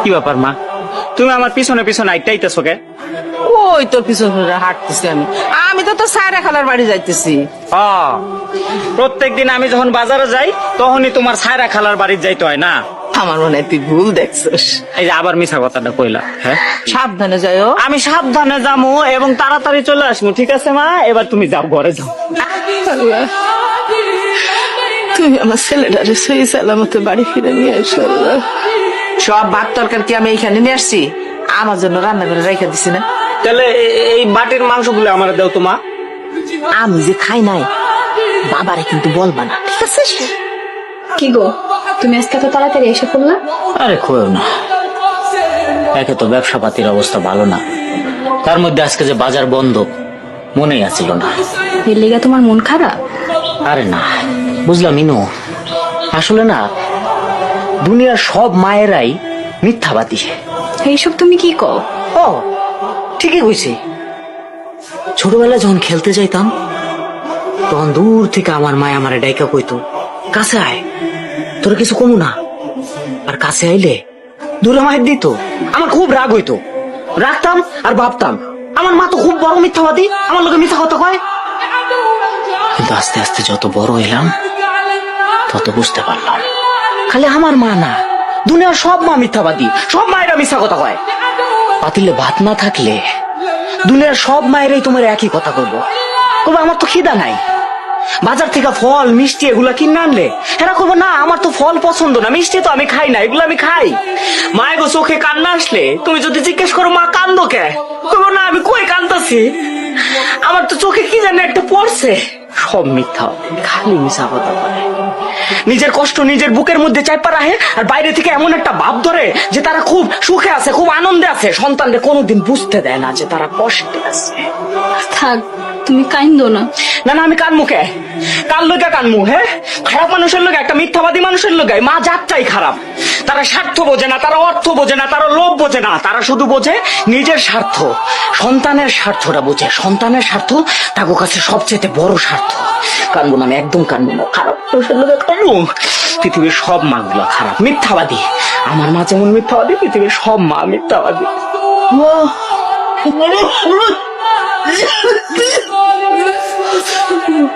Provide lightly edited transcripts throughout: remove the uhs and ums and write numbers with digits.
কি ব্যাপার মা, তুমি আমার পিছনে পিছনে আইটাইতেছো কে? ওই তোর পিছনে হাঁটতেছি আমি। আমি তো তোর সায়রা খালার বাড়ি যাইতেছি। প্রত্যেকদিন আমি যখন বাজারে যাই তখনই তোমার সায়রা খালার বাড়ি যাইতে হয় না? আমার মনে হয় তুই ভুল দেখছিস। এই যে আবার মিছা কথাটা কইলা। হ্যাঁ, সাবধানে যাইও। আমি সাবধানে যাবো এবং তাড়াতাড়ি চলে আসবো। ঠিক আছে মা, এবার তুমি যাও, ঘরে যাও। আল্লাহ, তুমি আমার ছেলেটারে সহি সালামতে বাড়ি ফিরে নিয়ে এসো আল্লাহ। সব ভাত তরকারি কি আমি এইখানে নিয়ে আসছি? আমার জন্য রান্না করে রেখে দিছি না? তাহলে এই বাটির মাংসগুলো আমার দাও তো মা। আমি যে খাই নাই বাবারে কিন্তু বলবা না, ঠিক আছে? কি গো, তুমি আজকে তো তাড়াতাড়ি এসে পড়লা? আরে কইও না, একে তো ব্যবসা পাতির অবস্থা ভালো না, তার মধ্যে আজকে যে বাজার বন্ধ, মনেই আসছিল না। এর লেগে তোমার মন খারাপ? আরে না, বুঝলাম ইনু, আসলে না দুনিয়ার সব মায়েরাই মিথ্যাবাদী। এইসব তুমি কি কও? ও ঠিকই কইছি। ছোটবেলায় যখন খেলতে যাইতাম তখন দূর থেকে আমার মায় আমারে ডাইকা কইতো, কাছে আয়, তোর কিছু কমু না। আর কাছে আইলে দূরে মায়ের দিত। আমার খুব রাগ হইতো, রাখতাম আর ভাবতাম আমার মা তো খুব বড় মিথ্যাবাদী, আমার লোকে মিথ্যা কথা কয়। কিন্তু আস্তে আস্তে যত বড় হইলাম তত বুঝতে পারলাম খালি আমার মা না, দুনিয়ার সব মা মিথ্যাবাদী, সব মায়েরা মিথ্যা কথা কয়। পাতিলে ভাত না থাকলে দুনিয়ার সব মায়েরাই তোমার একই কথা করবো, আমার তো খিদা নাই, বাজার থেকে ফল মিষ্টি এগুলা কিনে আনলে এরা করবো না আমার তো ফল পছন্দ না, মিষ্টি তো আমি খাই না, এগুলো আমি খাই। মায়ের গো চোখে কান্না আসলে তুমি যদি জিজ্ঞেস করো মা কান্দো কে, করবো না আমি কই কান্দাছি, আমার তো চোখে কি জানে একটা পড়ছে। সব মিথ্যা, খালি মিশা কথা বলে, নিজের কষ্ট নিজের বুকের মধ্যে চাইপা রাখে আর বাইরে থেকে এমন একটা ভাব ধরে যে তারা খুব সুখে আছে, খুব আনন্দে আছে, সন্তানদের কোনোদিন বুঝতে দেয় না যে তারা কষ্টে আছে। থাক, তুমি কাইন্দো না। না না, আমি কানমু কে? কার লোকে কানমু? হ্যাঁ, খারাপ মানুষের লোক, একটা মিথ্যাবাদী মানুষের লোকে মা জাতটাই খারাপ। তারা স্বার্থ বোঝে না, তারা অর্থ বোঝে না, তারা লোভ বোঝে না, তারা শুধু বোঝে নিজের স্বার্থ, সন্তানের স্বার্থটা বোঝে। সন্তানের স্বার্থ তার কাছে সবচেয়ে বড় স্বার্থ। কানবো না, আমি একদম কানবো না, খারাপ মানুষের লোকে কানবো। পৃথিবীর সব মা গুলা খারাপ, মিথ্যাবাদী। আমার মা যেমন মিথ্যাবাদী, পৃথিবীর সব মা মিথ্যাবাদী।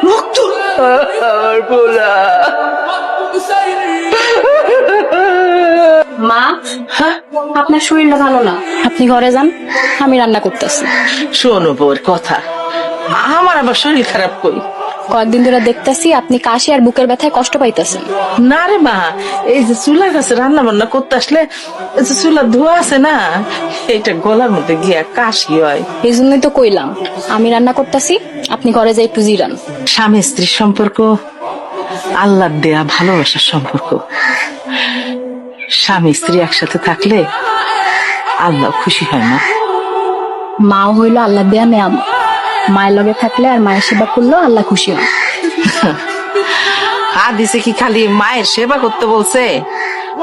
রক্ত আমার পোলা। মা, আপনার শরীরটা ভালো না, আপনি ঘরে যান, আমি রান্না করতেছি। শোনো বউর কথা, আমার আবার শরীর খারাপ কই? কয়েকদিন ধরে দেখতেছি আপনি কাশি আর বুকের ব্যথায় কষ্ট পাইতেছেন। না রে মা, এই যে চুলার কাছে রান্না বান্না করতে আসলে এই যে চুলার ধোয়া আছে না, এইটা গলার মধ্যে গিয়া কাশি হয়। এই জন্যই তো কইলাম আমি রান্না করতেছি, আপনি ঘরে যাই একটু জিরান। স্বামী স্ত্রীর সম্পর্ক আল্লাহর দেয়া ভালোবাসার সম্পর্ক। স্বামী স্ত্রী একসাথে থাকলে আল্লাহ খুশি হয় না? মাও হইল আল্লাহ দেয়া নেয়াম, মায়ের লগে থাকলে আর মায়ের সেবা করলেও আল্লাহ খুশি হয়। হাদিসে কি খালি মায়ের সেবা করতে বলছে,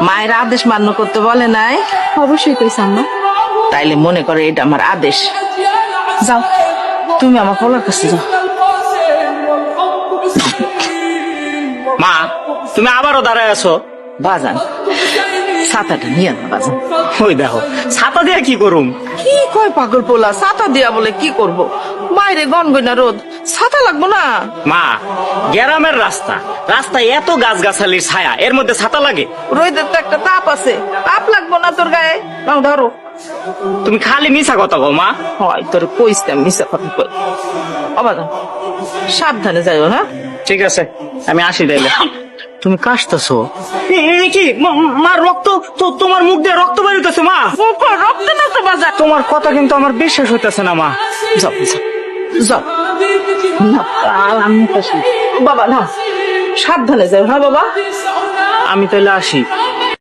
মায়ের আদেশ মান্য করতে বলে নাই? অবশ্যই কইছে আম্মা। তাইলে মনে করে এটা আমার আদেশ। যাও, তুমি আমার পোলার কাছে যাও। মা, তুমি আবারও দাঁড়ায় আছো? বাজান, ছাতাটা নিয়ে না বাজান। ওই দেখো, ছাতা দিয়ে কি করুম? কি কয় পাগল পোলা, ছাতা দিয়া বলে কি করব? বাইরে গনগনা রোদ, ছাতা লাগবো না? মা, গ্রামের রাস্তা, রাস্তায় এত গাছগাছালির ছায়া, এর মধ্যে ছাতা লাগে? রোদের তো একটা তাপ আছে, তাপ লাগবো না তোর গায়ে? নাও ধরো। তুমি খালি মিছা কথা কও মা। হয় তোর কইতাম মিশা কথা কই। অবাদন, সাবধানে যাইও। হ্যাঁ, ঠিক আছে, আমি আসি তাইলে। তুমি কাশতেছো কি মা? রক্ত তো, তোমার মুখ দিয়ে রক্ত বেরোতেছে মা। রক্ত না তো বাজার। তোমার কথা কিন্তু আমার বিশ্বাস হইতেছে না মা। যাও যাও যাও, আমি বাবা না, সাবধানে যাও। হ্যাঁ বাবা, আমি তাইলে আসি।